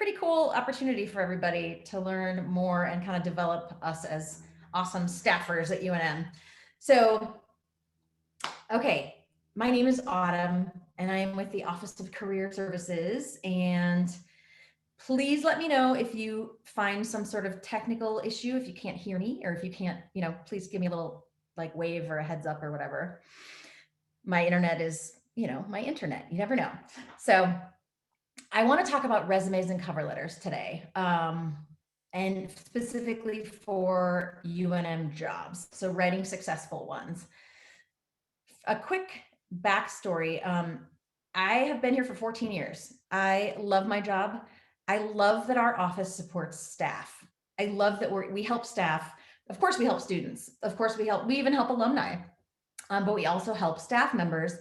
pretty cool opportunity for everybody to learn more and kind of develop us as awesome staffers at UNM. So, okay, my name is Autumn, and I am with the Office of Career Services. And please let me know if you find some sort of technical issue, if you can't hear me, or if you can't, please give me a little like wave or a heads up or whatever. My internet is, my internet. You never know. So I want to talk about resumes and cover letters today, and specifically for UNM jobs. So writing successful ones. A quick backstory. I have been here for 14 years. I love my job. I love that our office supports staff. I love that we help staff. Of course, we help students. Of course, we even help alumni. But we also help staff members,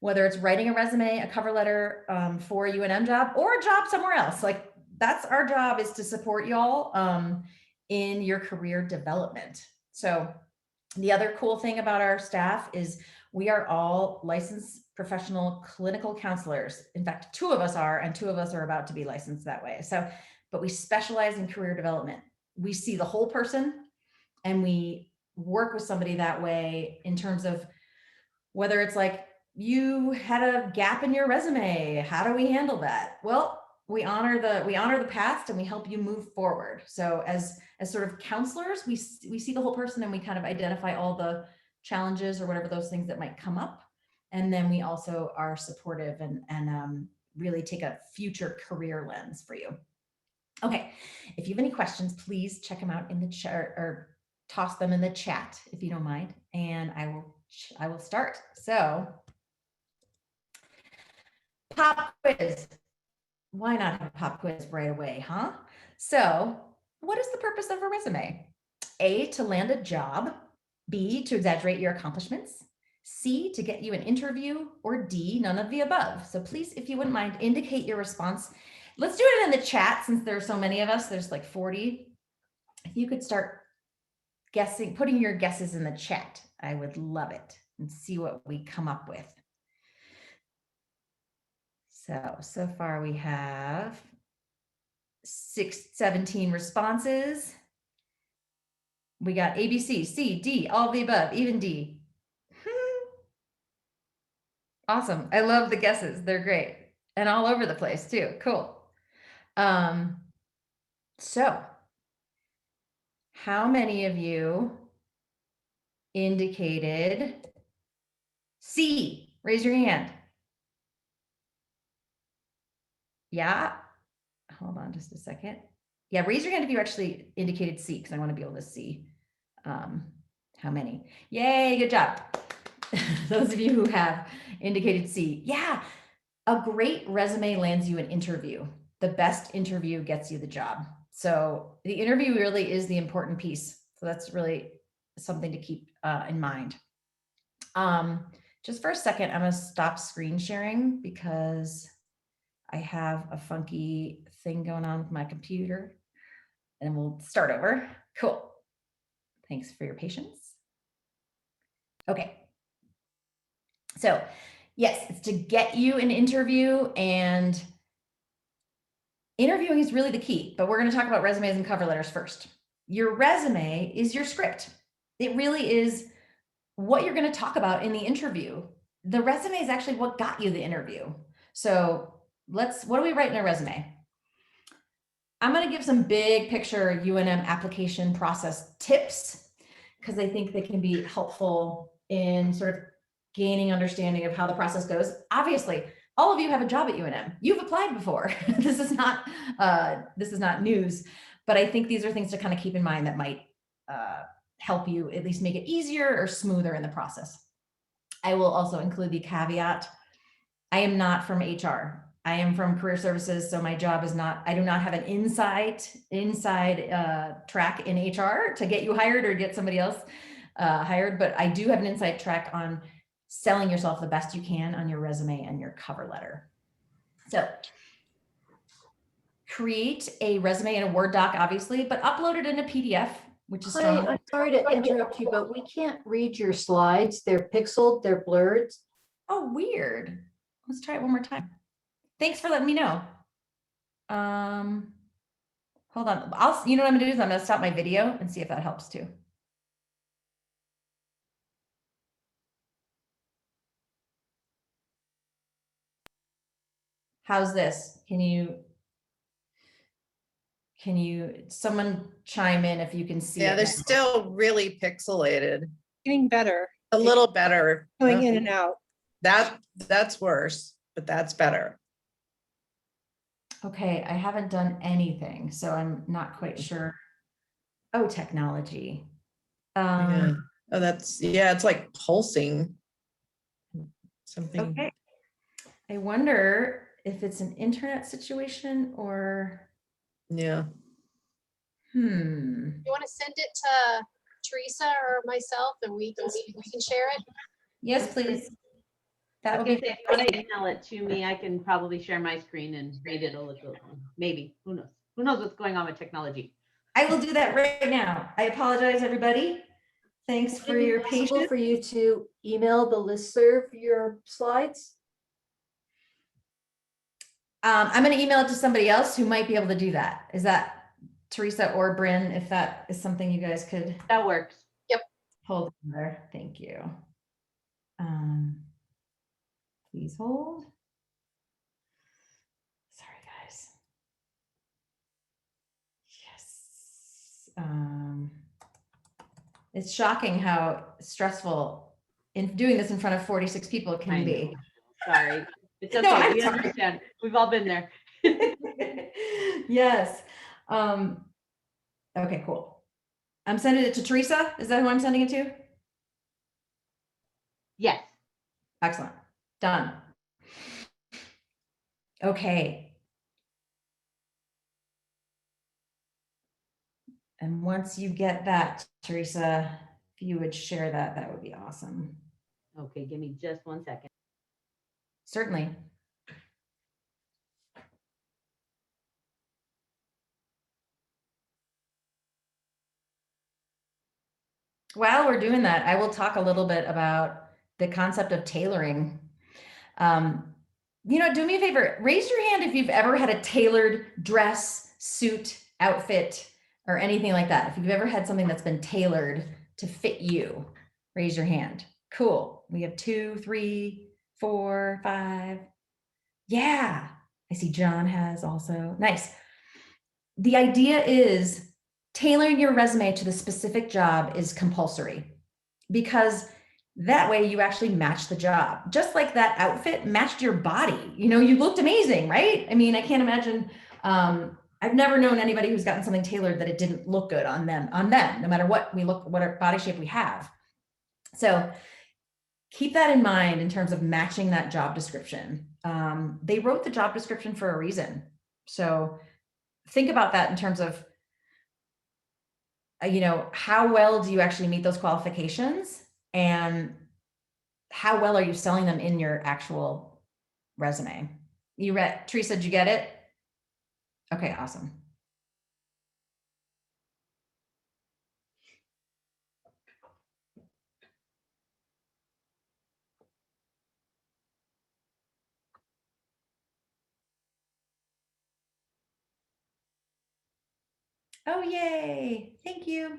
whether it's writing a resume, a cover letter for a UNM job or a job somewhere else. Like that's our job, is to support y'all in your career development. So the other cool thing about our staff is we are all licensed professional clinical counselors. In fact, 2 of us are, and 2 of us are about to be licensed that way. So, but we specialize in career development. We see the whole person, and we work with somebody that way in terms of whether it's like you had a gap in your resume, how do we handle that? Well, we honor the past and we help you move forward. So as sort of counselors, we see the whole person and we kind of identify all the challenges or whatever those things that might come up. And then we also are supportive and really take a future career lens for you. Okay, if you have any questions, please check them out in the chat or toss them in the chat if you don't mind, and I will start. So, pop quiz. Why not have a pop quiz right away, huh? So, what is the purpose of a resume? A, to land a job. B, to exaggerate your accomplishments. C, to get you an interview. Or D, none of the above. So please, if you wouldn't mind, indicate your response. Let's do it in the chat since there's so many of us. There's like 40. If you could start guessing, putting your guesses in the chat, I would love it, and see what we come up with. So far we have 17 responses. We got A, B, C, C, D, all of the above, even D. Awesome. I love the guesses. They're great. And all over the place too. Cool. So how many of you indicated C? Raise your hand. Yeah. Hold on just a second. Yeah, raise your hand if you actually indicated C, because I want to be able to see how many. Yay, good job. Those of you who have indicated C. Yeah, a great resume lands you an interview. The best interview gets you the job. So the interview really is the important piece. So that's really something to keep in mind. Just for a second, I'm going to stop screen sharing because I have a funky thing going on with my computer, and we'll start over. Cool. Thanks for your patience. Okay. So yes, it's to get you an interview, and interviewing is really the key, but we're going to talk about resumes and cover letters first. Your resume is your script. It really is what you're going to talk about in the interview. The resume is actually what got you the interview. So what do we write in a resume? I'm going to give some big picture UNM application process tips, because I think they can be helpful in sort of gaining understanding of how the process goes. Obviously, all of you have a job at UNM. You've applied before. This is not news, but I think these are things to kind of keep in mind that might help you at least make it easier or smoother in the process. I will also include the caveat. I am not from HR. I am from career services. So my job is not, I do not have an inside track in HR to get you hired or get somebody else hired, but I do have an inside track on selling yourself the best you can on your resume and your cover letter. So create a resume in a Word doc, obviously, but upload it in a PDF, which is strong. I'm sorry to interrupt you, but we can't read your slides. They're pixeled, they're blurred. Oh, weird. Let's try it one more time. Thanks for letting me know. Hold on. You know what I'm gonna do is I'm gonna stop my video and see if that helps too. How's this? Someone chime in if you can see Yeah, it they're now. still really pixelated. Getting better, A little better. going in and out. That's worse, but that's better. Okay, I haven't done anything, so I'm not quite sure. Oh, technology. Yeah. Oh, it's like pulsing. Something. Okay. I wonder if it's an internet situation or, Yeah. You want to send it to Teresa or myself and we can share it? Yes, please. That I would was be gonna say, if you want to email it to me, I can probably share my screen and read it a little. Maybe, who knows? Who knows what's going on with technology? I will do that right now. I apologize, everybody. Thanks for Would it be your possible patience. for you to email the listserv your slides? I'm going to email it to somebody else who might be able to do that. Is that Teresa or Bryn? If that is something you guys could That works. hold there. Thank you. Please hold. Sorry, guys. Yes. It's shocking how stressful in doing this in front of 46 people I can know. be. Sorry. It's No, okay. I'm We sorry. understand. We've all been there. Yes. Okay, cool. I'm sending it to Teresa. Is that who I'm sending it to? Yes. Excellent. Done. Okay. And once you get that, Teresa, if you would share that, that would be awesome. Okay, give me just 1 second. Certainly. While we're doing that, I will talk a little bit about the concept of tailoring. Do me a favor, raise your hand if you've ever had a tailored dress, suit, outfit, or anything like that. If you've ever had something that's been tailored to fit you, raise your hand. Cool. We have 2, 3, 4, 5. Yeah. I see John has also. Nice. The idea is tailoring your resume to the specific job is compulsory because that way you actually match the job. Just like that outfit matched your body. You looked amazing, right? I mean, I can't imagine. I've never known anybody who's gotten something tailored that it didn't look good on them, no matter what our body shape we have. So keep that in mind in terms of matching that job description. They wrote the job description for a reason. So think about that in terms of, how well do you actually meet those qualifications and how well are you selling them in your actual resume? Teresa, did you get it? Okay, awesome. Oh, yay. Thank you.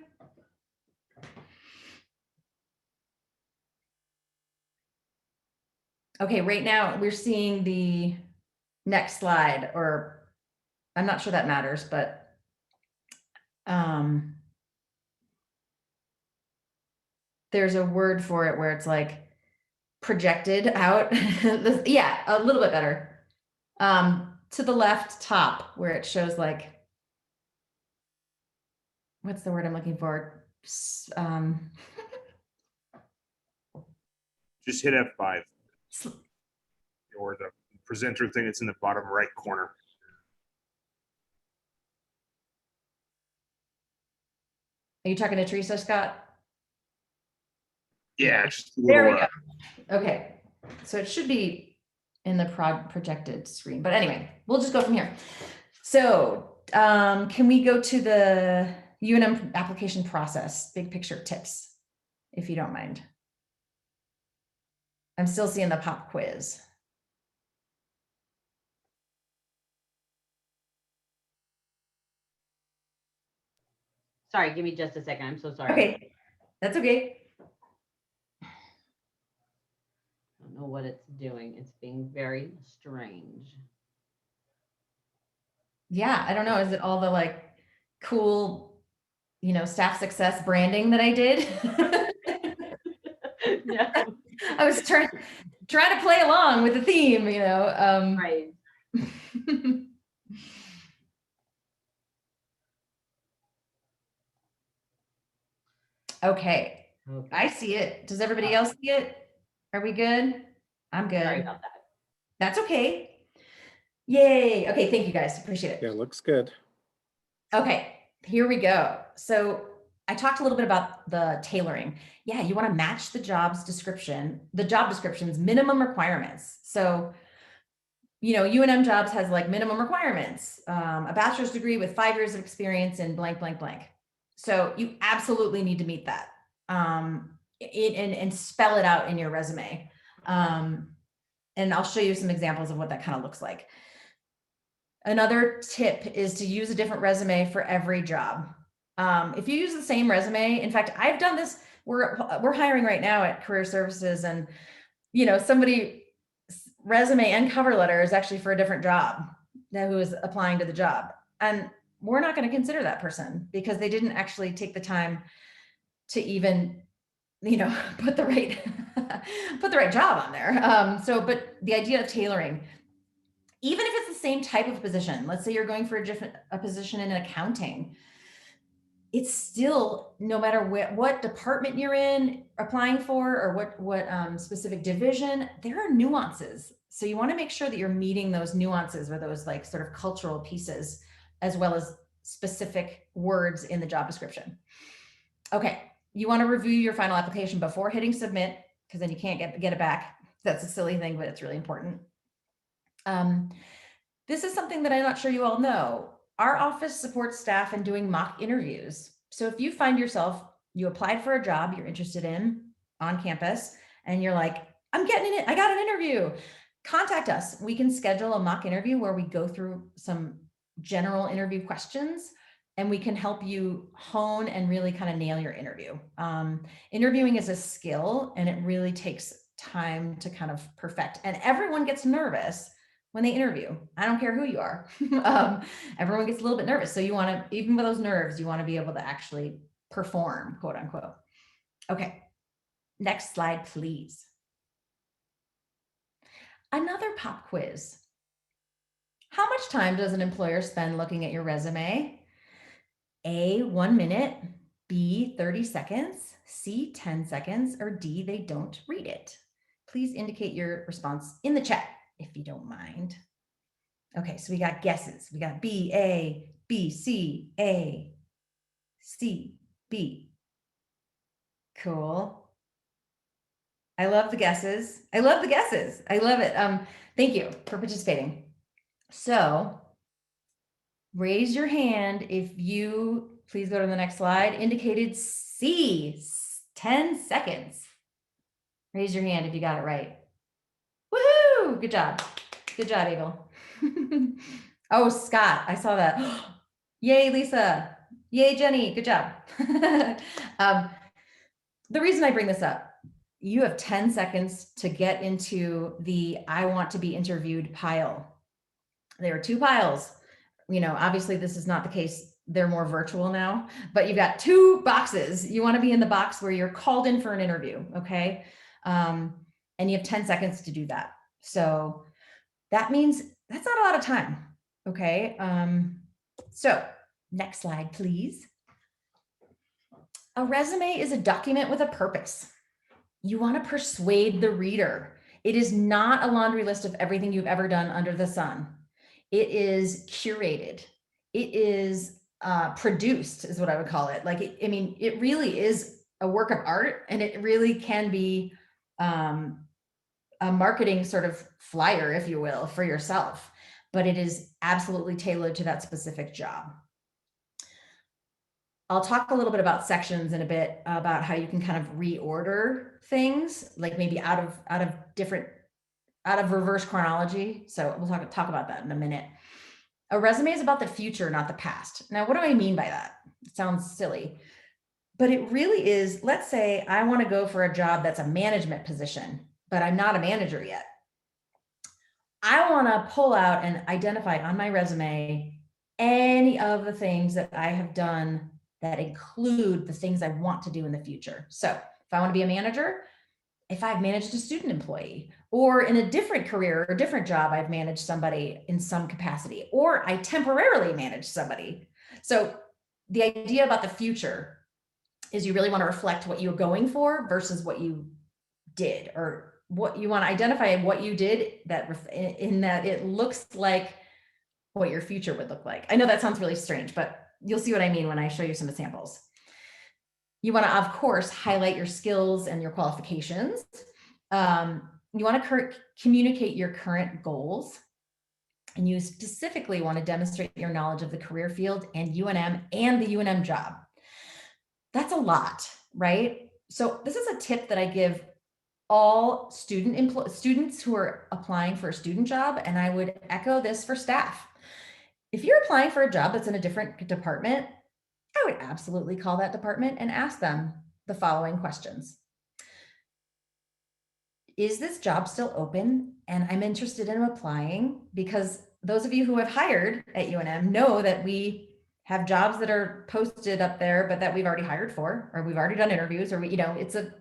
Okay, right now we're seeing the next slide, or I'm not sure that matters, but there's a word for it where it's like projected out. Yeah, a little bit better. To the left top where it shows like, what's the word I'm looking for? Just hit F5 or the presenter thing that's in the bottom right corner. Are you talking to Teresa, Scott? Yeah, just a There little, we go. Okay, so it should be in the projected screen, but anyway, we'll just go from here. So can we go to the UNM application process, big picture tips, if you don't mind? I'm still seeing the pop quiz. Sorry, give me just a second. I'm so sorry. Okay, that's okay. I don't know what it's doing. It's being very strange. Yeah, I don't know. Is it all the like cool, staff success branding that I did? No, I was trying to play along with the theme, right. Okay, Okay. I see it. Does everybody else see it? Are we good? I'm good. Sorry about that. That's okay. Yay. Okay, thank you guys. Appreciate it. Yeah, looks good. Okay, here we go. So I talked a little bit about the tailoring. Yeah, you want to match the job description's minimum requirements. So, UNM jobs has like minimum requirements, a bachelor's degree with 5 years of experience in blank, blank, blank. So you absolutely need to meet that, and spell it out in your resume. And I'll show you some examples of what that kind of looks like. Another tip is to use a different resume for every job. If you use the same resume, in fact, I've done this. We're hiring right now at Career Services, and somebody's resume and cover letter is actually for a different job who is applying to the job, and we're not going to consider that person because they didn't actually take the time to even put the right job on there. But the idea of tailoring, even if it's the same type of position, let's say you're going for a position in accounting, it's still, no matter what department you're in applying for, or what specific division, there are nuances. So you want to make sure that you're meeting those nuances, or those like sort of cultural pieces, as well as specific words in the job description. Okay, you want to review your final application before hitting submit, because then you can't get it back. That's a silly thing, but it's really important. This is something that I'm not sure you all know. Our office supports staff in doing mock interviews. So if you find yourself, you applied for a job you're interested in on campus, and you're like, I'm getting it, I got an interview, contact us. We can schedule a mock interview where we go through some general interview questions, and we can help you hone and really kind of nail your interview. Interviewing is a skill, and it really takes time to kind of perfect. And everyone gets nervous when they interview. I don't care who you are. Everyone gets a little bit nervous. So you want to, even with those nerves, you want to be able to actually perform, quote unquote. Okay, next slide, please. Another pop quiz. How much time does an employer spend looking at your resume? A, 1 minute, B, 30 seconds, C, 10 seconds, or D, they don't read it. Please indicate your response in the chat if you don't mind. Okay, so we got guesses. We got B, A, B, C, A, C, B. Cool. I love the guesses. I love it. Thank you for participating. So raise your hand if you, please go to the next slide, indicated C, 10 seconds. Raise your hand if you got it right. Woohoo! Good job. Good job, Abel. Oh, Scott, I saw that. Yay, Lisa. Yay, Jenny. Good job. The reason I bring this up, you have 10 seconds to get into the I want to be interviewed pile. There are 2 piles. Obviously this is not the case. They're more virtual now, but you've got 2 boxes. You want to be in the box where you're called in for an interview. Okay. And you have 10 seconds to do that. So that means that's not a lot of time. Okay. So next slide, please. A resume is a document with a purpose. You want to persuade the reader. It is not a laundry list of everything you've ever done under the sun. It is curated. It is produced, is what I would call it. Like, it really is a work of art, and it really can be a marketing sort of flyer, if you will, for yourself, but it is absolutely tailored to that specific job. I'll talk a little bit about sections in a bit, about how you can kind of reorder things, like maybe out of reverse chronology. So we'll talk about that in a minute. A resume is about the future, not the past. Now, what do I mean by that? It sounds silly, but it really is. Let's say I want to go for a job that's a management position, but I'm not a manager yet. I want to pull out and identify on my resume any of the things that I have done that include the things I want to do in the future. So if I want to be a manager, if I've managed a student employee, or in a different career or different job, I've managed somebody in some capacity, or I temporarily managed somebody. So the idea about the future is you really want to reflect what you're going for versus what you did, or what you want to identify what you did that in that it looks like what your future would look like. I know that sounds really strange, but you'll see what I mean when I show you some examples. You want to, of course, highlight your skills and your qualifications. You want to communicate your current goals. And you specifically want to demonstrate your knowledge of the career field and UNM and the UNM job. That's a lot, right? So this is a tip that I give all students who are applying for a student job, and I would echo this for staff. If you're applying for a job that's in a different department, I would absolutely call that department and ask them the following questions. Is this job still open? And I'm interested in applying, because those of you who have hired at UNM know that we have jobs that are posted up there, but that we've already hired for, or we've already done interviews, or it's a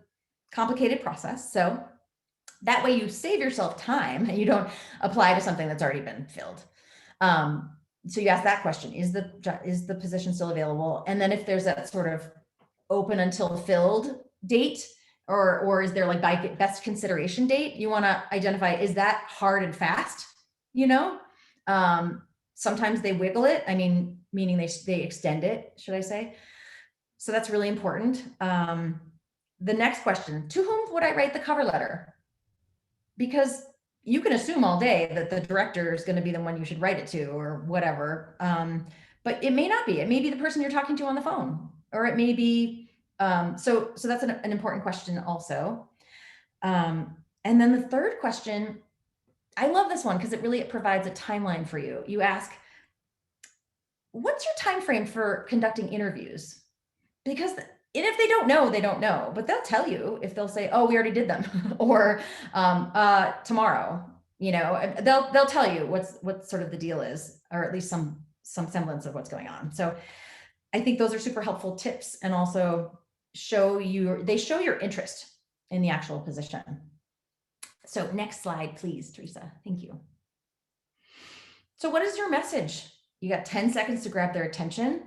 complicated process. So that way you save yourself time and you don't apply to something that's already been filled. So you ask that question, is the position still available? And then if there's that sort of open until filled date, or is there like by best consideration date, you want to identify, is that hard and fast? Sometimes they wiggle it. I mean, meaning they extend it, should I say? So that's really important. The next question, to whom would I write the cover letter? Because you can assume all day that the director is going to be the one you should write it to, or whatever. But it may not be. It may be the person you're talking to on the phone, or it may be. So that's an important question also. And then the third question, I love this one because it provides a timeline for you. You ask, what's your time frame for conducting interviews? Because if they don't know, they don't know, but they'll tell you. If they'll say, oh, we already did them, or tomorrow, they'll tell you what sort of the deal is, or at least some semblance of what's going on. So I think those are super helpful tips, and also they show your interest in the actual position. So next slide, please, Teresa. Thank you. So what is your message? You got 10 seconds to grab their attention.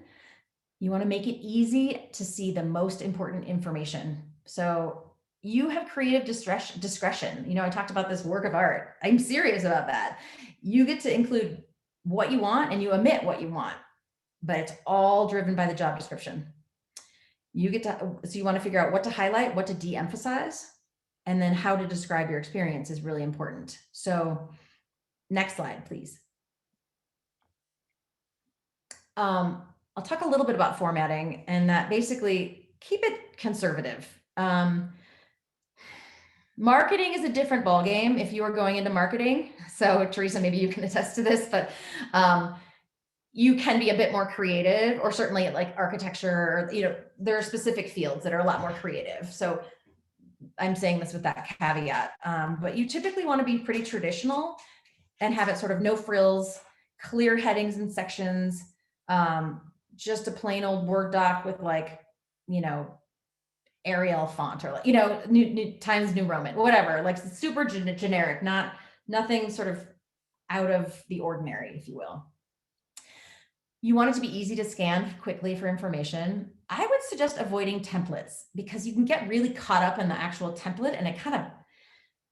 You want to make it easy to see the most important information. So you have creative discretion. I talked about this work of art. I'm serious about that. You get to include what you want and you omit what you want, but it's all driven by the job description. So you want to figure out what to highlight, what to de-emphasize, and then how to describe your experience is really important. So next slide, please. I'll talk a little bit about formatting, and that basically keep it conservative. Marketing is a different ballgame if you are going into marketing. So Teresa, maybe you can attest to this, but you can be a bit more creative, or certainly like architecture, there are specific fields that are a lot more creative. So I'm saying this with that caveat, but you typically want to be pretty traditional and have it sort of no frills, clear headings and sections, just a plain old Word doc with Arial font, or new Times New Roman, whatever, like super generic, nothing sort of out of the ordinary, if you will. You want it to be easy to scan quickly for information. I would suggest avoiding templates, because you can get really caught up in the actual template, and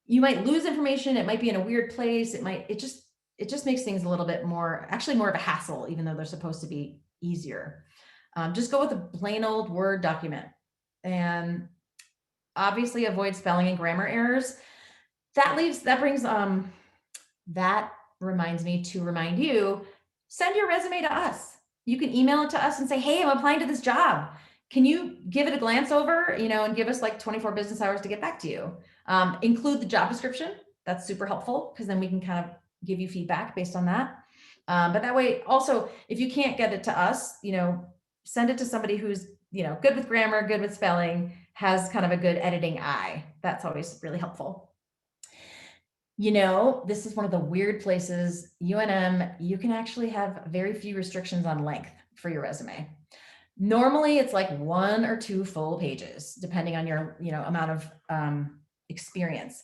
you might lose information. It might be in a weird place. It just makes things a little bit more of a hassle, even though they're supposed to be easier. Just go with a plain old Word document, and obviously avoid spelling and grammar errors. That reminds me to remind you, send your resume to us. You can email it to us and say, hey, I'm applying to this job. Can you give it a glance over, and give us like 24 business hours to get back to you. Include the job description. That's super helpful, because then we can kind of give you feedback based on that. But that way also, if you can't get it to us, send it to somebody who's, good with grammar, good with spelling, has kind of a good editing eye. That's always really helpful. This is one of the weird places, UNM, you can actually have very few restrictions on length for your resume. Normally it's like 1 or 2 full pages, depending on your, amount of experience.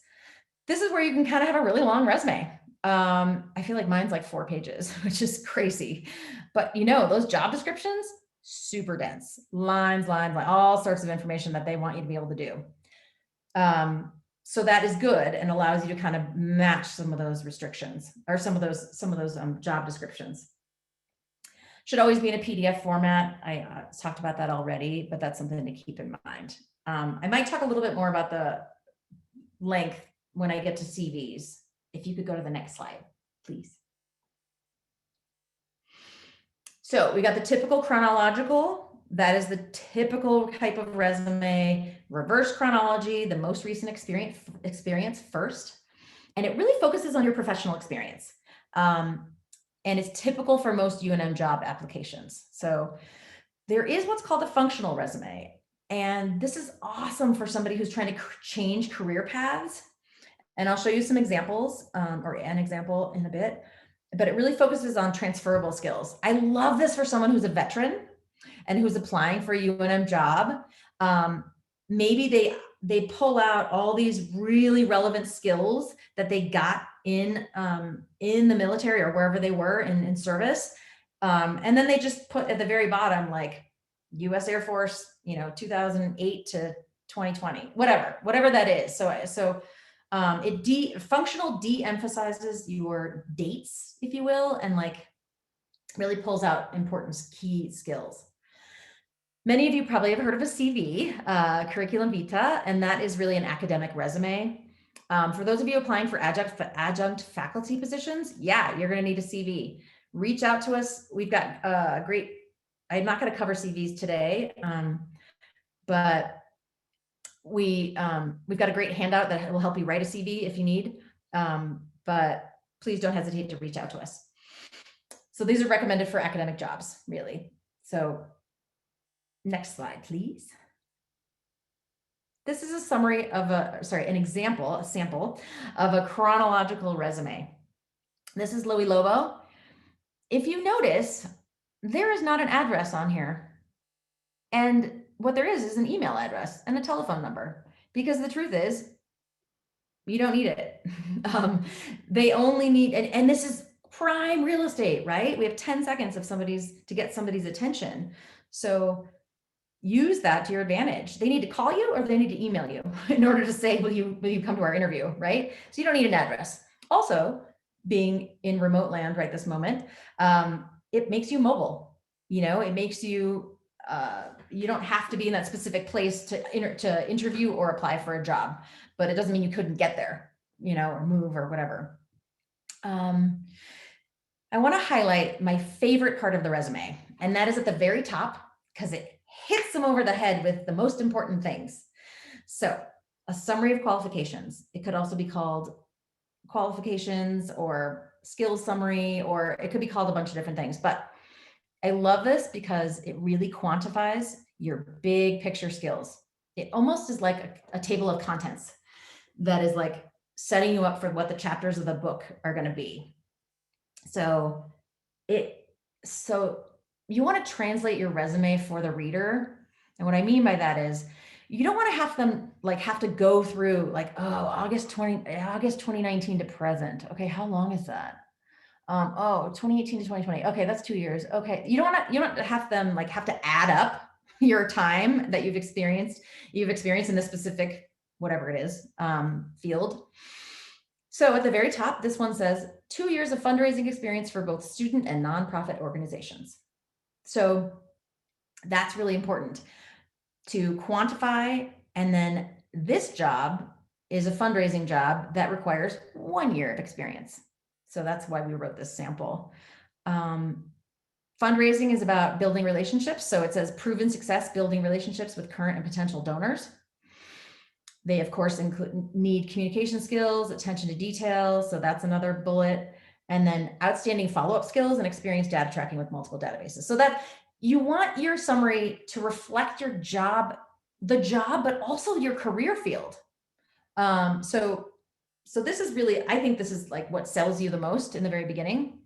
This is where you can kind of have a really long resume. I feel like mine's like 4 pages, which is crazy. But those job descriptions, super dense, lines, all sorts of information that they want you to be able to do. So that is good and allows you to kind of match some of those restrictions or some of those job descriptions. Should always be in a PDF format. I talked about that already, but that's something to keep in mind. I might talk a little bit more about the length when I get to CVs. If you could go to the next slide, please. So we got the typical chronological. That is the typical type of resume, reverse chronology, the most recent experience first. And it really focuses on your professional experience. And it's typical for most UNM job applications. So there is what's called a functional resume. And this is awesome for somebody who's trying to change career paths. And I'll show you some examples or an example in a bit, but it really focuses on transferable skills. I love this for someone who's a veteran and who's applying for a UNM job. Maybe they pull out all these really relevant skills that they got in the military or wherever they were in service. And then they just put at the very bottom, like US Air Force, 2008 to 2020, whatever that is. So functional de-emphasizes your dates, if you will, and like really pulls out important key skills. Many of you probably have heard of a CV, curriculum vitae, and that is really an academic resume. For those of you applying for adjunct faculty positions, yeah, you're going to need a CV. Reach out to us. We've got I'm not going to cover CVs today, but we've got a great handout that will help you write a CV if you need. But please don't hesitate to reach out to us. So these are recommended for academic jobs, really. So next slide, please. This is a summary of a sample of a chronological resume. This is Louis Lobo. If you notice, there is not an address on here. And what there is an email address and a telephone number, because the truth is, you don't need it. They only need, and this is prime real estate, right? We have 10 seconds to get somebody's attention. So use that to your advantage. They need to call you or they need to email you in order to say, will you come to our interview, right? So you don't need an address. Also, being in remote land right this moment, it makes you mobile. It makes you, you don't have to be in that specific place to interview or apply for a job, but it doesn't mean you couldn't get there, or move or whatever. I want to highlight my favorite part of the resume, and that is at the very top, because it hits them over the head with the most important things. So a summary of qualifications. It could also be called qualifications or skills summary, or it could be called a bunch of different things. But I love this because it really quantifies your big picture skills. It almost is like a table of contents that is like setting you up for what the chapters of the book are going to be. So you want to translate your resume for the reader. And what I mean by that is you don't want to have them have to go through August 2019 to present. Okay, how long is that? 2018 to 2020. Okay, that's 2 years. Okay, you don't want to have them have to add up your time that you've experienced in this specific whatever it is field. So at the very top, this one says 2 years of fundraising experience for both student and nonprofit organizations. So that's really important to quantify. And then this job is a fundraising job that requires 1 year of experience. So that's why we wrote this sample. Fundraising is about building relationships. So it says proven success building relationships with current and potential donors. They, of course, need communication skills, attention to detail. So that's another bullet. And then outstanding follow-up skills and experience data tracking with multiple databases. So that you want your summary to reflect your job, but also your career field. So this is really, I think this is like what sells you the most in the very beginning.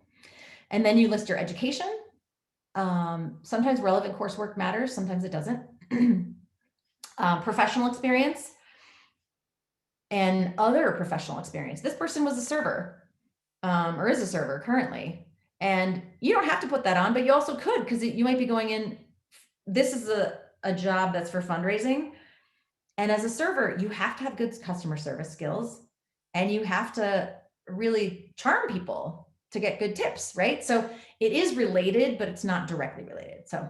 And then you list your education. Sometimes relevant coursework matters, sometimes it doesn't. Professional experience and other professional experience. This person was a server, or is a server currently. And you don't have to put that on, but you also could, because you might be going in, this is a job that's for fundraising. And as a server, you have to have good customer service skills, and you have to really charm people to get good tips, right? So it is related, but it's not directly related. So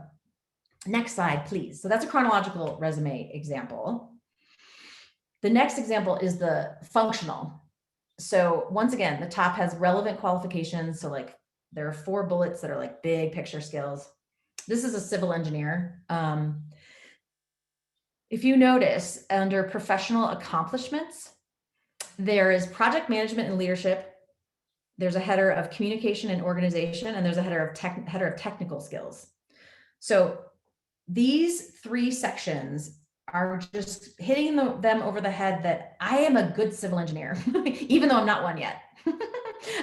next slide, please. So that's a chronological resume example. The next example is the functional. So once again, the top has relevant qualifications. So like there are 4 bullets that are like big picture skills. This is a civil engineer. If you notice under professional accomplishments, there is project management and leadership. There's a header of communication and organization, and there's a header of technical skills. So these 3 sections are just hitting them over the head that I am a good civil engineer, even though I'm not one yet.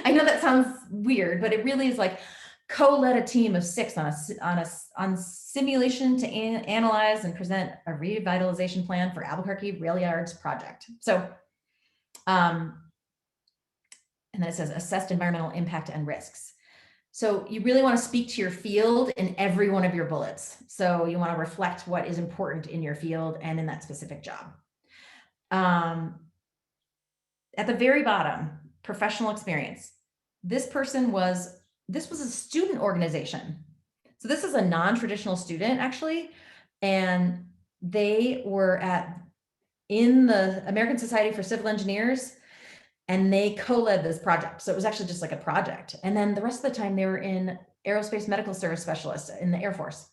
I know that sounds weird, but it really is like co-led a team of 6 on simulation to analyze and present a revitalization plan for Albuquerque Rail Yards project. So, and then it says assessed environmental impact and risks. So you really want to speak to your field in every one of your bullets. So you want to reflect what is important in your field and in that specific job. At the very bottom, professional experience. This was a student organization. So this is a non-traditional student actually, and they were in the American Society for Civil Engineers, and they co-led this project. So it was actually just like a project. And then the rest of the time they were in aerospace medical service specialists in the Air Force.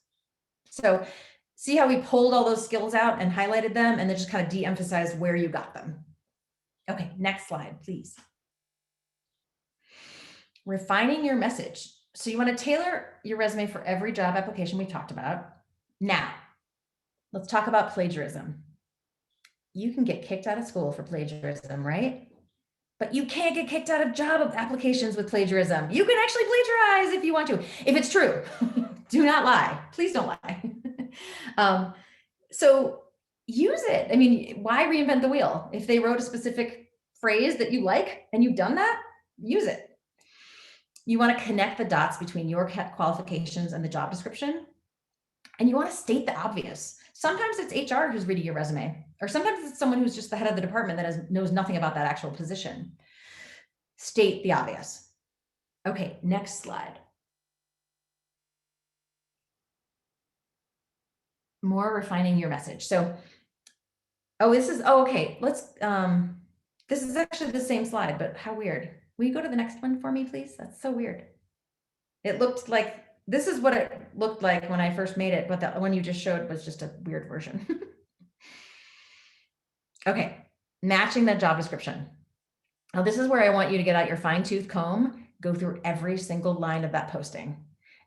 So see how we pulled all those skills out and highlighted them and then just kind of de-emphasized where you got them. Okay, next slide, please. Refining your message. So you want to tailor your resume for every job application we talked about. Now, let's talk about plagiarism. You can get kicked out of school for plagiarism, right? But you can't get kicked out of job applications with plagiarism. You can actually plagiarize if you want to, if it's true. Do not lie. Please don't lie. So use it. I mean, why reinvent the wheel? If they wrote a specific phrase that you like and you've done that, use it. You want to connect the dots between your qualifications and the job description. And you want to state the obvious. Sometimes it's HR who's reading your resume, or sometimes it's someone who's just the head of the department that knows nothing about that actual position. State the obvious. Okay, next slide. More refining your message. So, okay, let's, this is actually the same slide, but how weird. Will you go to the next one for me, please? That's so weird. It looked like, this is what it looked like when I first made it, but the one you just showed was just a weird version. Okay, matching that job description. Now this is where I want you to get out your fine-tooth comb, go through every single line of that posting.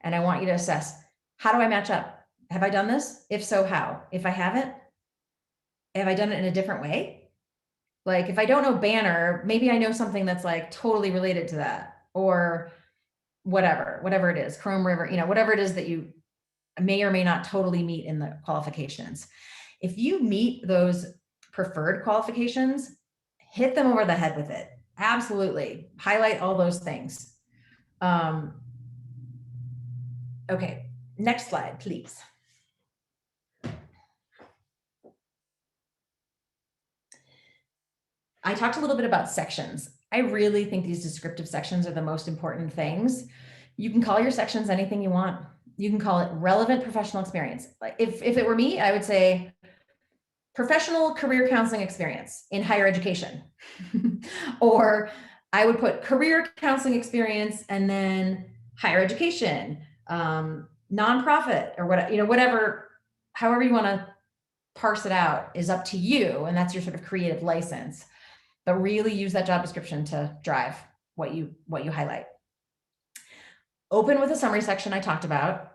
And I want you to assess, how do I match up? Have I done this? If so, how? If I haven't, have I done it in a different way? Like if I don't know banner, maybe I know something that's like totally related to that, or whatever it is, Chrome River, whatever it is that you may or may not totally meet in the qualifications. If you meet those preferred qualifications, hit them over the head with it. Absolutely. Highlight all those things. Okay, next slide, please. I talked a little bit about sections. I really think these descriptive sections are the most important things. You can call your sections anything you want. You can call it relevant professional experience. Like if it were me, I would say professional career counseling experience in higher education. Or I would put career counseling experience and then higher education, nonprofit, or whatever, however you want to parse it out is up to you. And that's your sort of creative license. But really use that job description to drive what you highlight. Open with a summary section I talked about.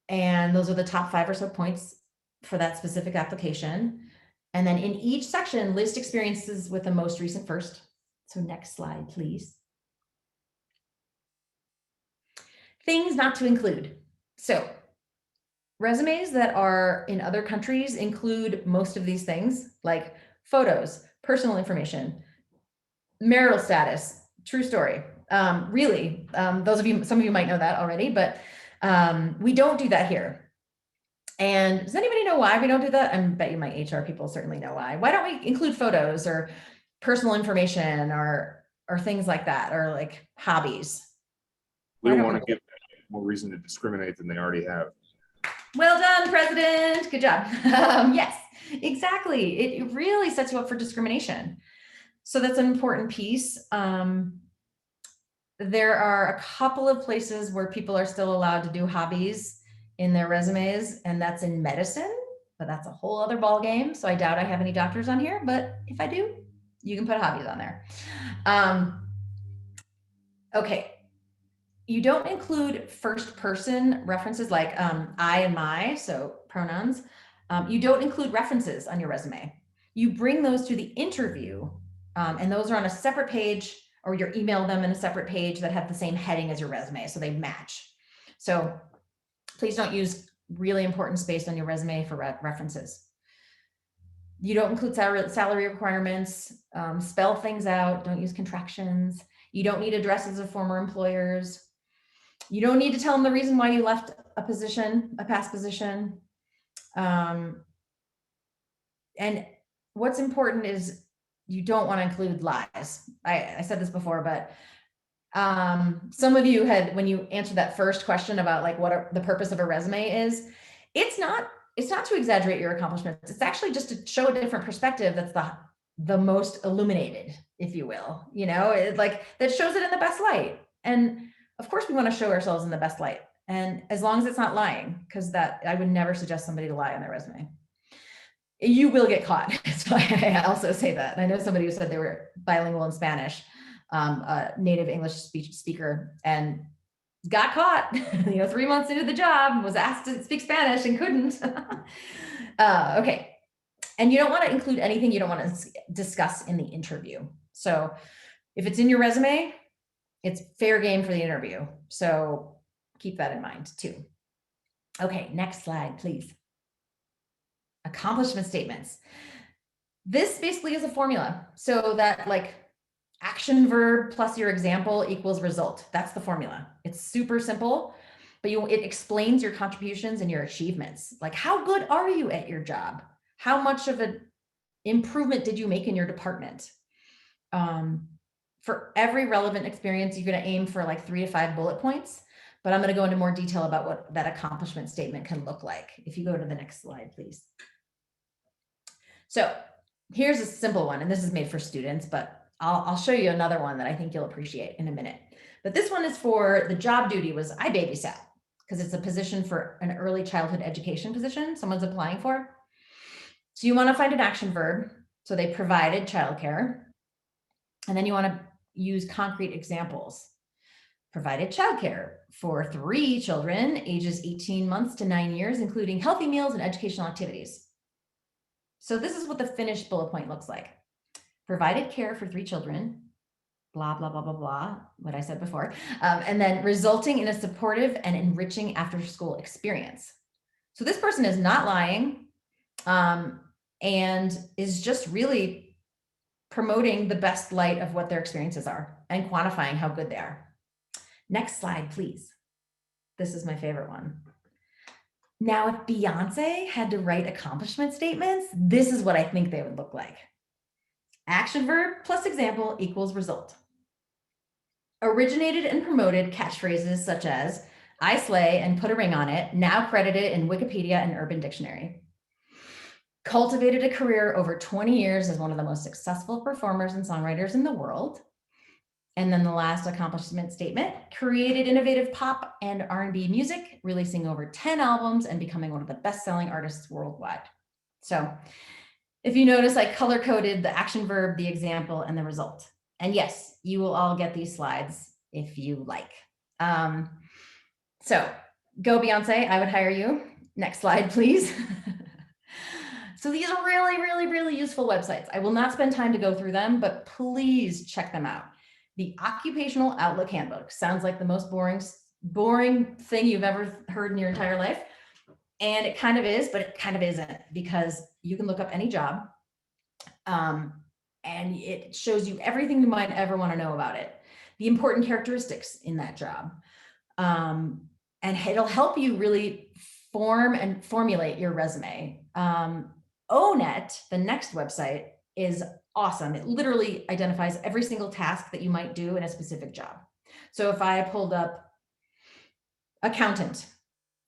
And those are the top 5 or so points for that specific application. And then in each section, list experiences with the most recent first. So next slide, please. Things not to include. So resumes that are in other countries include most of these things, like photos, personal information, marital status, true story. Really, those of you, some of you might know that already, but we don't do that here. And does anybody know why we don't do that? I bet you my HR people certainly know why. Why don't we include photos or personal information or things like that, or like hobbies? We Why don't don't want to give them more reason to discriminate than they already have. Well done, President. Good job. Yes, exactly. It really sets you up for discrimination. So that's an important piece. There are a couple of places where people are still allowed to do hobbies in their resumes, and that's in medicine, but that's a whole other ball game. So I doubt I have any doctors on here, but if I do, you can put hobbies on there. Okay. You don't include first person references like I and my, so pronouns. You don't include references on your resume. You bring those to the interview, and those are on a separate page, or you email them in a separate page that have the same heading as your resume, so they match. So please don't use really important space on your resume for references. You don't include salary requirements, spell things out, don't use contractions. You don't need addresses of former employers. You don't need to tell them the reason why you left a position, a past position. And what's important is you don't want to include lies. I said this before, but some of you had, when you answered that first question about like what the purpose of a resume is, it's not to exaggerate your accomplishments. It's actually just to show a different perspective that's the most illuminated, if you will, you know, like that shows it in the best light. And of course we want to show ourselves in the best light. And as long as it's not lying, because that I would never suggest somebody to lie on their resume. You will get caught. So I also say that. And I know somebody who said they were bilingual in Spanish, a native English speaker, and got caught, 3 months into the job, was asked to speak Spanish and couldn't. Okay. And you don't want to include anything you don't want to discuss in the interview. So if it's in your resume, it's fair game for the interview. So keep that in mind too. Okay, next slide, please. Accomplishment statements. This basically is a formula. So that like action verb plus your example equals result. That's the formula. It's super simple, but it explains your contributions and your achievements. Like how good are you at your job? How much of an improvement did you make in your department? For every relevant experience, you're going to aim for like 3 to 5 bullet points, but I'm going to go into more detail about what that accomplishment statement can look like. If you go to the next slide, please. So here's a simple one, and this is made for students, but I'll show you another one that I think you'll appreciate in a minute. But this one is for the job duty was I babysat, because it's a position for an early childhood education position someone's applying for. So you want to find an action verb. So they provided childcare. And then you want to use concrete examples. Provided childcare for 3 children, ages 18 months to 9 years, including healthy meals and educational activities. So this is what the finished bullet point looks like. Provided care for 3 children, blah, blah, blah, blah, blah, what I said before, and then resulting in a supportive and enriching after school experience. So this person is not lying and is just really promoting the best light of what their experiences are and quantifying how good they are. Next slide, please. This is my favorite one. Now, if Beyonce had to write accomplishment statements, this is what I think they would look like. Action verb plus example equals result. Originated and promoted catchphrases such as I slay and put a ring on it, now credited in Wikipedia and Urban Dictionary. Cultivated a career over 20 years as one of the most successful performers and songwriters in the world. And then the last accomplishment statement, created innovative pop and R&B music, releasing over 10 albums and becoming one of the best-selling artists worldwide. So if you notice, I color-coded the action verb, the example, and the result. And yes, you will all get these slides if you like. So Go Beyonce, I would hire you. Next slide, please. So these are really, really, really useful websites. I will not spend time to go through them, but please check them out. The Occupational Outlook Handbook sounds like the most boring thing you've ever heard in your entire life. And it kind of is, but it kind of isn't, because you can look up any job and it shows you everything you might ever want to know about it, the important characteristics in that job. And it'll help you really form and formulate your resume. ONET, the next website, is awesome. It literally identifies every single task that you might do in a specific job. So if I pulled up accountant,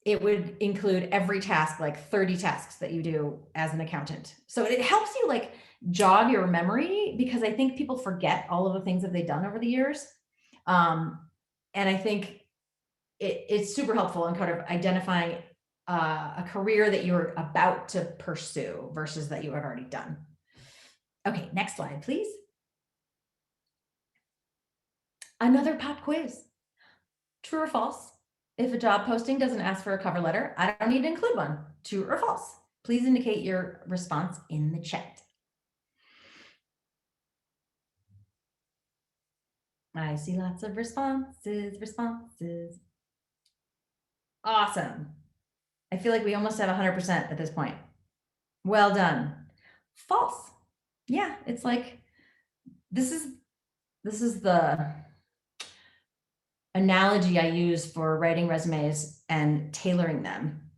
it would include every task, like 30 tasks that you do as an accountant. So it helps you like jog your memory, because I think people forget all of the things that they've done over the years. And I think it's super helpful in kind of identifying a career that you're about to pursue versus that you have already done. Okay, next slide, please. Another pop quiz. True or false? If a job posting doesn't ask for a cover letter, I don't need to include one. True or false? Please indicate your response in the chat. I see lots of responses. Awesome. I feel like we almost have 100% at this point. Well done. False. Yeah, it's like, this is the analogy I use for writing resumes and tailoring them.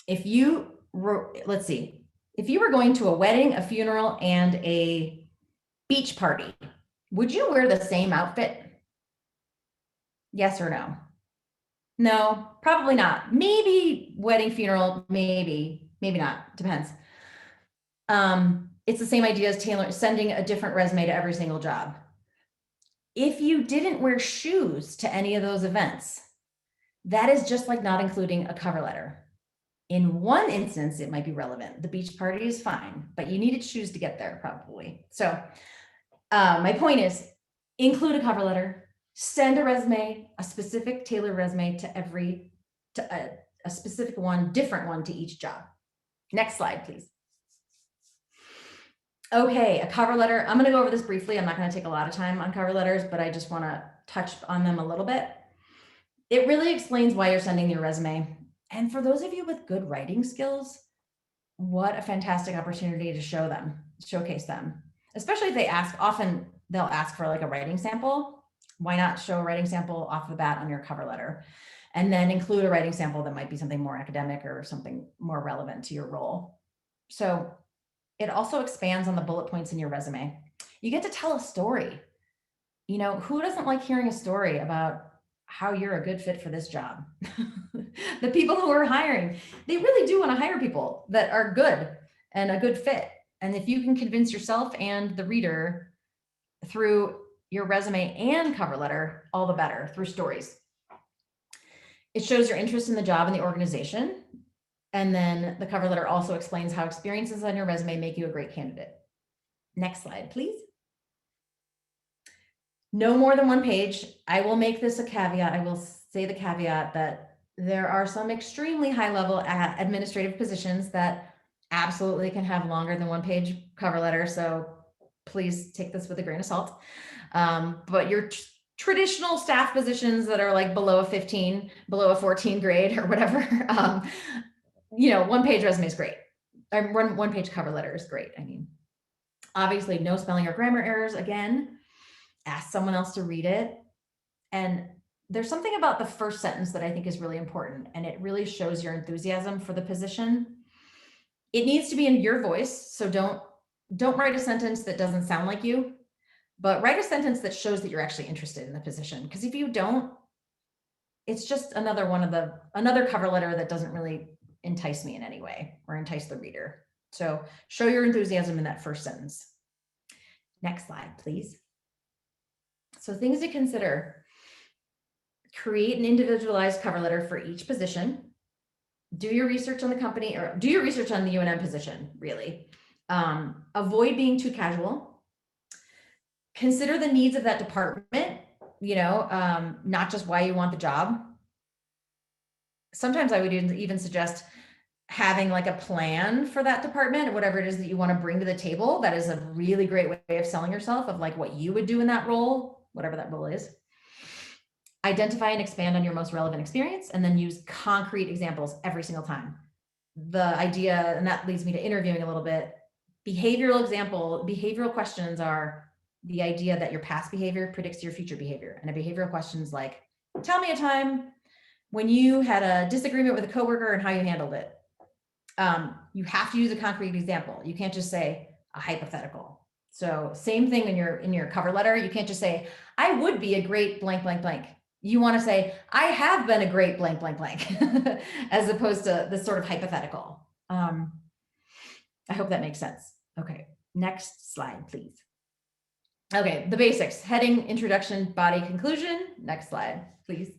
If you were, let's see, if you were going to a wedding, a funeral, and a beach party, would you wear the same outfit? Yes or no? No, probably not. Maybe wedding, funeral, maybe not, depends. It's the same idea as sending a different resume to every single job. If you didn't wear shoes to any of those events, that is just like not including a cover letter. In one instance, it might be relevant. The beach party is fine, but you needed shoes to get there probably. So my point is, include a cover letter, send a resume, a specific tailored resume to a specific one, different one to each job. Next slide, please. Okay, a cover letter. I'm going to go over this briefly. I'm not going to take a lot of time on cover letters, but I just want to touch on them a little bit. It really explains why you're sending your resume. And for those of you with good writing skills, what a fantastic opportunity to showcase them. Especially if they ask, often they'll ask for like a writing sample. Why not show a writing sample off the bat on your cover letter? And then include a writing sample that might be something more academic or something more relevant to your role. So it also expands on the bullet points in your resume. You get to tell a story. You know, who doesn't like hearing a story about how you're a good fit for this job? The people who are hiring, they really do want to hire people that are good and a good fit. And if you can convince yourself and the reader through your resume and cover letter, all the better, through stories. It shows your interest in the job and the organization. And then the cover letter also explains how experiences on your resume make you a great candidate. Next slide, please. No more than one page. I will make this a caveat. I will say the caveat that there are some extremely high-level administrative positions that absolutely can have longer than one page cover letter. So please take this with a grain of salt. But your traditional staff positions that are like below a 14 grade or whatever, you know, one page resume is great. One page cover letter is great. I mean, obviously no spelling or grammar errors. Again, ask someone else to read it. And there's something about the first sentence that I think is really important, and it really shows your enthusiasm for the position. It needs to be in your voice. So don't write a sentence that doesn't sound like you, but write a sentence that shows that you're actually interested in the position. Because if you don't, it's just another cover letter that doesn't really entice me in any way or entice the reader. So show your enthusiasm in that first sentence. Next slide, please. So things to consider. Create an individualized cover letter for each position. Do your research on the company, or do your research on the UNM position, really. Avoid being too casual. Consider the needs of that department, you know, not just why you want the job. sometimes I would even suggest having like a plan for that department, whatever it is that you want to bring to the table. That is a really great way of selling yourself, of like what you would do in that role, whatever that role is. Identify and expand on your most relevant experience, and then use concrete examples every single time. The idea, and that leads me to interviewing a little bit, behavioral questions are the idea that your past behavior predicts your future behavior. And a behavioral question is like, tell me a time when you had a disagreement with a coworker and how you handled it. You have to use a concrete example. You can't just say a hypothetical. So same thing in your cover letter. You can't just say, I would be a great blank, blank, blank. You want to say, I have been a great blank, blank, blank, as opposed to this sort of hypothetical. I hope that makes sense. Okay, next slide, please. Okay, the basics: heading, introduction, body, conclusion. Next slide, please.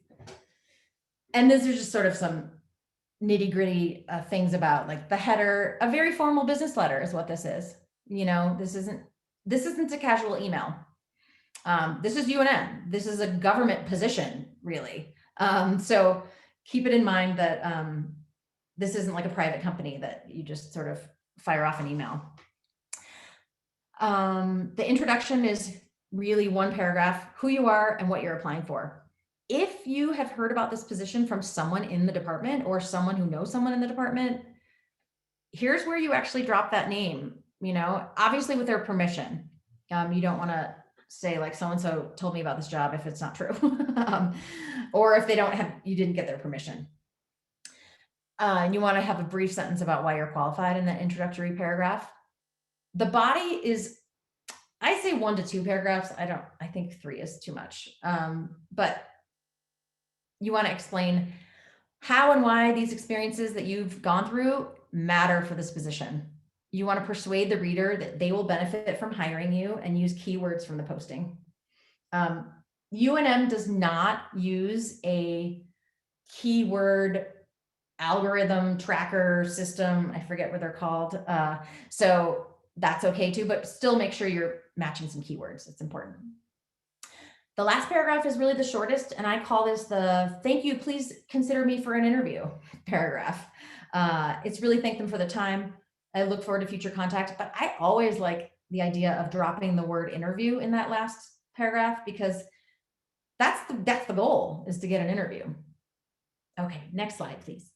And these are just sort of some nitty gritty things about like the header. A very formal business letter is what this is. You know, this isn't a casual email. This is UNM. This is a government position, really. So keep it in mind that this isn't like a private company that you just sort of fire off an email. The introduction is really one paragraph: who you are and what you're applying for. If you have heard about this position from someone in the department or someone who knows someone in the department, here's where you actually drop that name, you know, obviously with their permission. You don't want to say like, so-and-so told me about this job if it's not true. Or if you didn't get their permission. And you want to have a brief sentence about why you're qualified in that introductory paragraph. The body is, I say 1 to 2 paragraphs. I think 3 is too much. But you want to explain how and why these experiences that you've gone through matter for this position. You want to persuade the reader that they will benefit from hiring you, and use keywords from the posting. UNM does not use a keyword algorithm tracker system. I forget what they're called. So that's okay too, but still make sure you're matching some keywords. It's important. The last paragraph is really the shortest, and I call this the thank you, please consider me for an interview paragraph. It's really thank them for the time. I look forward to future contact, but I always like the idea of dropping the word interview in that last paragraph, because that's the goal, is to get an interview. Okay, next slide, please.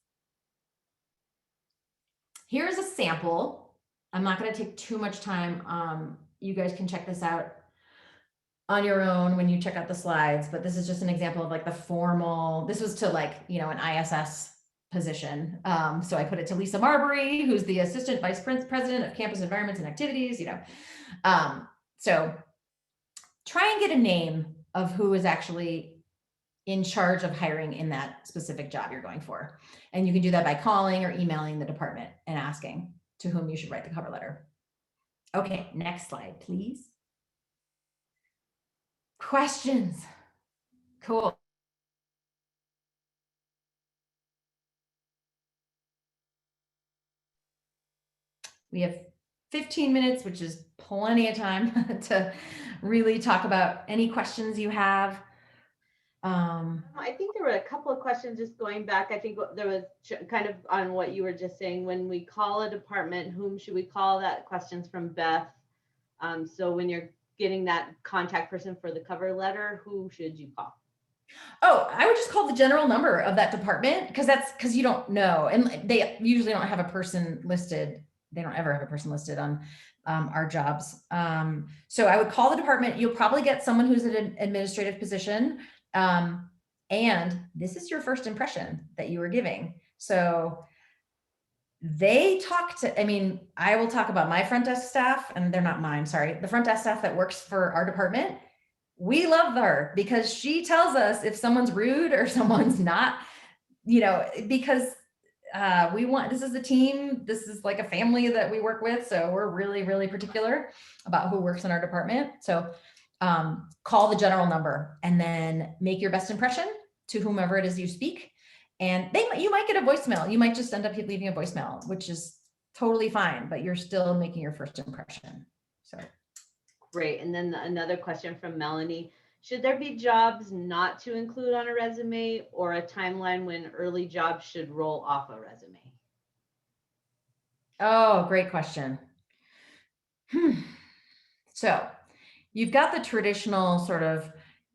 Here's a sample. I'm not going to take too much time. You guys can check this out on your own when you check out the slides, but this is just an example of like the formal, this was to like, you know, an ISS position. So I put it to Lisa Marbury, who's the Assistant Vice President of Campus Environments and Activities, you know. So try and get a name of who is actually in charge of hiring in that specific job you're going for. And you can do that by calling or emailing the department and asking to whom you should write the cover letter. Okay, next slide, please. Questions? Cool. We have 15 minutes, which is plenty of time to really talk about any questions you have. I think there were a couple of questions just going back. I think there was kind of on what you were just saying. When we call a department, whom should we call? That question's from Beth. So when you're getting that contact person for the cover letter, who should you call? Oh, I would just call the general number of that department, because you don't know. And they usually don't have a person listed. They don't ever have a person listed on our jobs. So I would call the department. You'll probably get someone who's in an administrative position. And this is your first impression that you were giving. So they talk to, I mean, I will talk about my front desk staff, and they're not mine, sorry. The front desk staff that works for our department, we love her because she tells us if someone's rude or someone's not, you know, because this is a team, this is like a family that we work with. So we're really, really particular about who works in our department. So call the general number and then make your best impression to whomever it is you speak. And you might get a voicemail. You might just end up leaving a voicemail, which is totally fine, but you're still making your first impression. So great. And then another question from Melanie. should there be jobs not to include on a resume, or a timeline when early jobs should roll off a resume? Oh, great question. So you've got the traditional sort of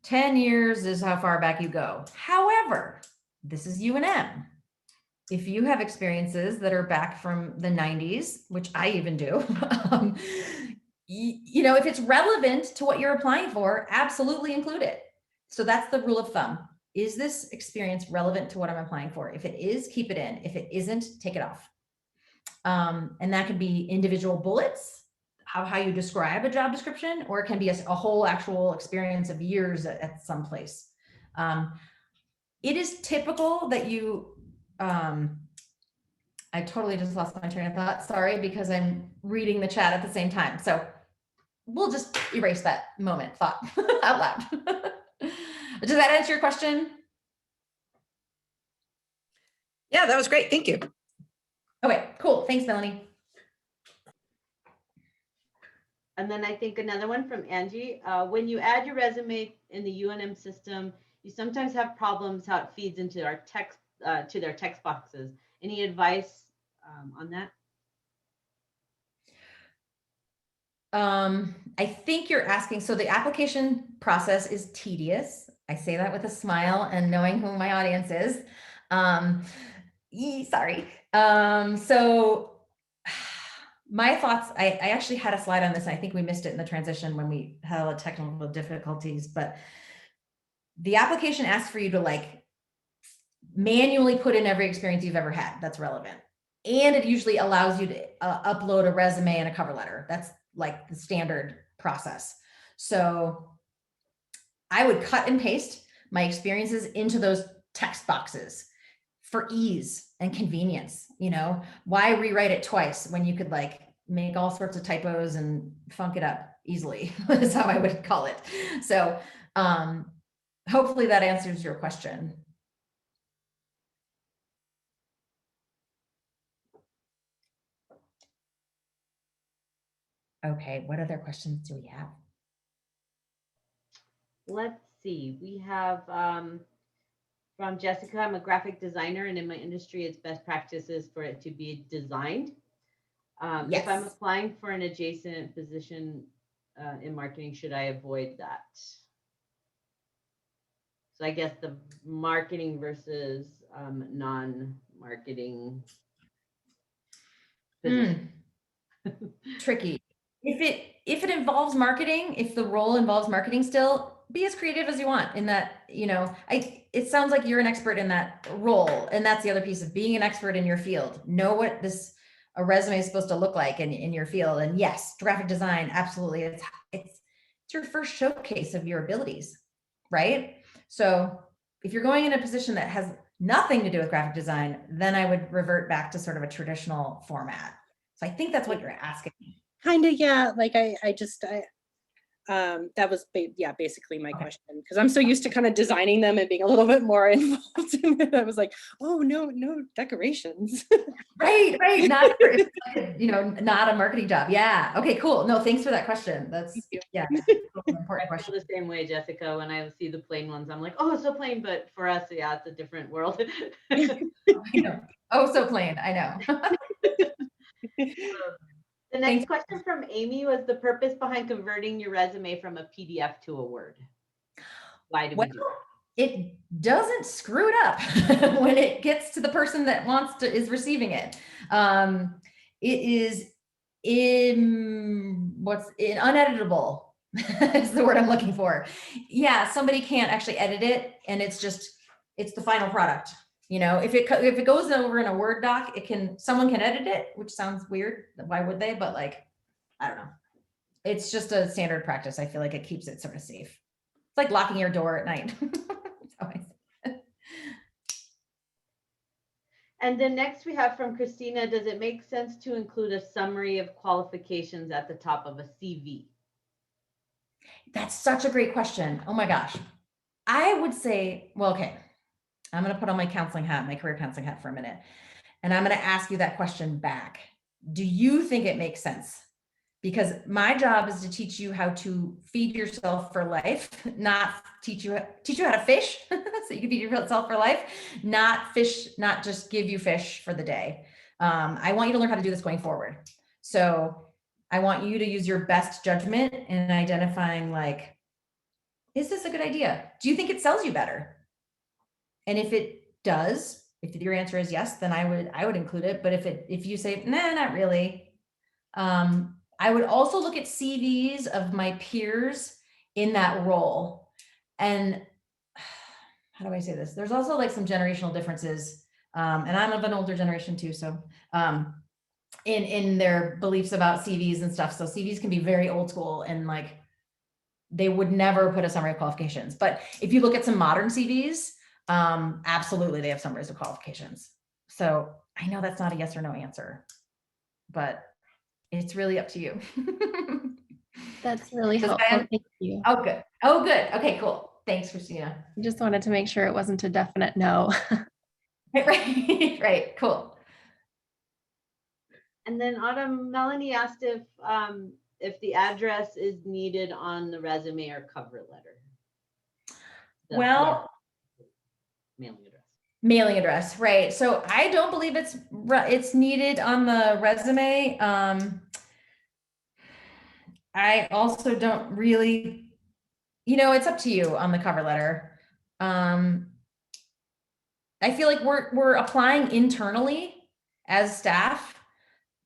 10 years is how far back you go. However, this is UNM. If you have experiences that are back from the 90s, which I even do, you know, if it's relevant to what you're applying for, absolutely include it. So that's the rule of thumb. Is this experience relevant to what I'm applying for? If it is, keep it in. If it isn't, take it off. And that could be individual bullets, how you describe a job description, or it can be a whole actual experience of years at some place. It is typical that you, I totally just lost my train of thought. Sorry, because I'm reading the chat at the same time. So we'll just erase that thought out loud. Does that answer your question? Yeah, that was great. Thank you. Okay, cool. Thanks, Melanie. And then I think another one from Angie, when you add your resume in the UNM system, you sometimes have problems how it feeds into our text, to their text boxes. Any advice on that? I think you're asking, so the application process is tedious. I say that with a smile and knowing who my audience is. Sorry. So my thoughts, I actually had a slide on this. I think we missed it in the transition when we had all the technical difficulties, but the application asks for you to like manually put in every experience you've ever had that's relevant. And it usually allows you to upload a resume and a cover letter. That's like the standard process. So I would cut and paste my experiences into those text boxes for ease and convenience. You know, why rewrite it twice when you could like make all sorts of typos and funk it up easily is how I would call it. So hopefully that answers your question. Okay, what other questions do we have? Let's see. We have from Jessica, I'm a graphic designer, and in my industry, it's best practices for it to be designed. If I'm Yes. applying for an adjacent position in marketing, should I avoid that? So I guess the marketing versus non-marketing position. Tricky. If it involves marketing, if the role involves marketing still, be as creative as you want in that, you know, it sounds like you're an expert in that role. And that's the other piece of being an expert in your field. Know what a resume is supposed to look like in your field. And yes, graphic design, absolutely. It's your first showcase of your abilities, right? So if you're going in a position that has nothing to do with graphic design, then I would revert back to sort of a traditional format. So I think that's what you're asking. Kind of, yeah. Like that was basically my question, because I'm so used to kind of designing them and being a little bit more involved in it. I was like, oh no decorations. Right. Not not a marketing job. Yeah. Okay, cool. No, thanks for that question. That's an important I question. feel the same way, Jessica. When I see the plain ones, I'm like, oh, so plain. But for us, yeah, it's a different world. I know. Oh, so plain. I know. The next question from Amy was the purpose behind converting your resume from a PDF to a Word. Why do we do that? It doesn't screw it up when it gets to the person that is receiving it. It is uneditable is the word I'm looking for. Yeah, somebody can't actually edit it, and it's the final product. You know, if it goes over in a Word doc, someone can edit it, which sounds weird. Why would they? But like, I don't know. It's just a standard practice. I feel like it keeps it sort of safe. It's like locking your door at night. And then next we have from Christina, does it make sense to include a summary of qualifications at the top of a CV? That's such a great question. Oh my gosh. I would say, well, okay, I'm going to put on my career counseling hat for a minute. And I'm going to ask you that question back. Do you think it makes sense because my job is to teach you how to feed yourself for life, not teach you how to fish so you can feed yourself for life, not just give you fish for the day. I want you to learn how to do this going forward. So I want you to use your best judgment in identifying, like, is this a good idea? Do you think it sells you better? And if it does, if your answer is yes, then I would include it. But if you say, nah, not really, I would also look at CVs of my peers in that role. And how do I say this? There's also like some generational differences. And I'm of an older generation too. So in their beliefs about CVs and stuff. So CVs can be very old school and like, they would never put a summary of qualifications. But if you look at some modern CVs, absolutely they have summaries of qualifications. So I know that's not a yes or no answer, but it's really up to you. That's really Does that helpful. answer- Thank you. Oh, good. Oh, good. Okay, cool. Thanks, Christina. I just wanted to make sure it wasn't a definite no. Right, right, cool. And then Autumn, Melanie asked if the address is needed on the resume or cover letter. Well, Mailing address. mailing address, right? So I don't believe it's needed on the resume. I also don't really, it's up to you on the cover letter. I feel like we're applying internally as staff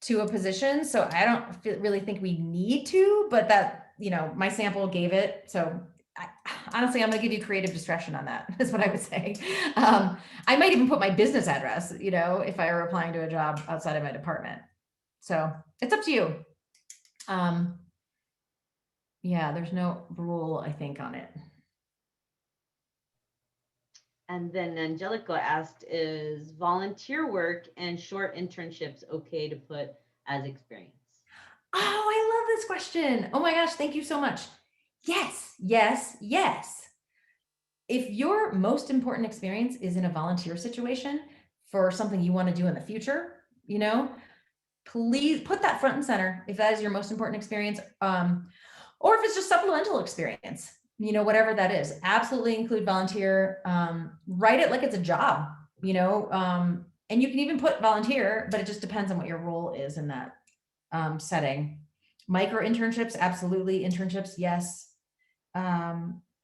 to a position, so I don't really think we need to, but that, my sample gave it. So honestly, I'm gonna give you creative discretion on that, is what I would say. I might even put my business address, if I were applying to a job outside of my department. So it's up to you. Yeah, there's no rule, I think, on it. And then Angelica asked, is volunteer work and short internships okay to put as experience? Oh, I love this question. Oh my gosh, thank you so much. Yes, yes, yes. If your most important experience is in a volunteer situation for something you want to do in the future, please put that front and center if that is your most important experience. Or if it's just supplemental experience, whatever that is, absolutely include volunteer. Write it like it's a job, and you can even put volunteer, but it just depends on what your role is in that setting. Micro internships, absolutely. Internships, yes.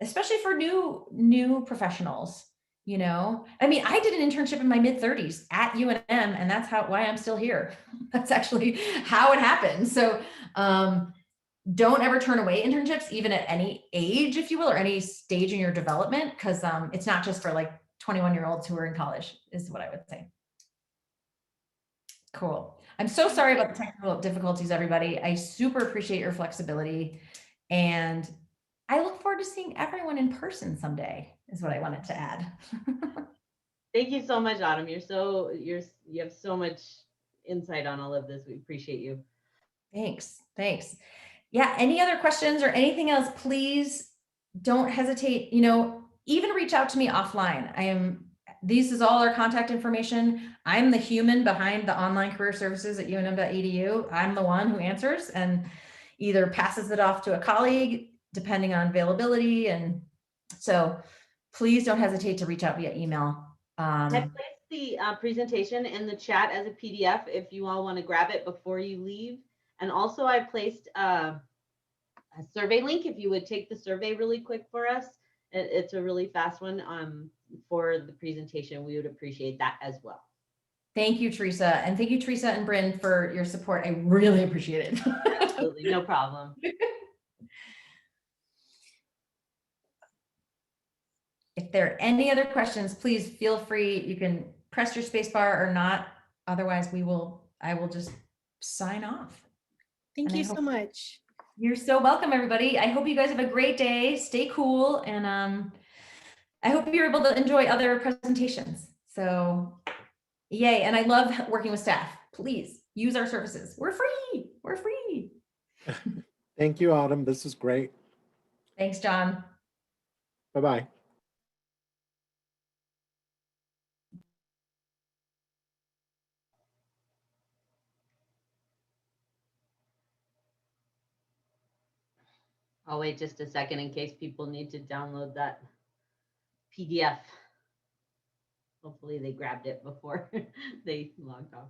Especially for new professionals, I mean, I did an internship in my mid-30s at UNM, and that's why I'm still here. That's actually how it happened. So don't ever turn away internships, even at any age, if you will, or any stage in your development, because it's not just for like 21-year-olds who are in college, is what I would say. Cool. I'm so sorry about the technical difficulties, everybody. I super appreciate your flexibility, and I look forward to seeing everyone in person someday, is what I wanted to add. Thank you so much, Autumn. You have so much insight on all of this. We appreciate you. Thanks. Yeah, any other questions or anything else, please don't hesitate, even reach out to me offline. This is all our contact information. I'm the human behind the online career services at unm.edu. I'm the one who answers and either passes it off to a colleague, depending on availability. And so please don't hesitate to reach out via email. I placed the presentation in the chat as a PDF if you all want to grab it before you leave. And also I placed a survey link if you would take the survey really quick for us. It's a really fast one for the presentation. We would appreciate that as well. Thank you, Teresa. And thank you, Teresa and Bryn, for your support. I really appreciate it. Absolutely, no problem. If there are any other questions, please feel free. You can press your space bar or not. Otherwise, I will just sign off. Thank you so much. You're so welcome, everybody. I hope you guys have a great day. Stay cool. And I hope you're able to enjoy other presentations. So yay. And I love working with staff. Please use our services. We're free. We're free. Thank you, Autumn. This is great. Thanks, John. Bye-bye. I'll wait just a second in case people need to download that PDF. Hopefully they grabbed it before they logged off.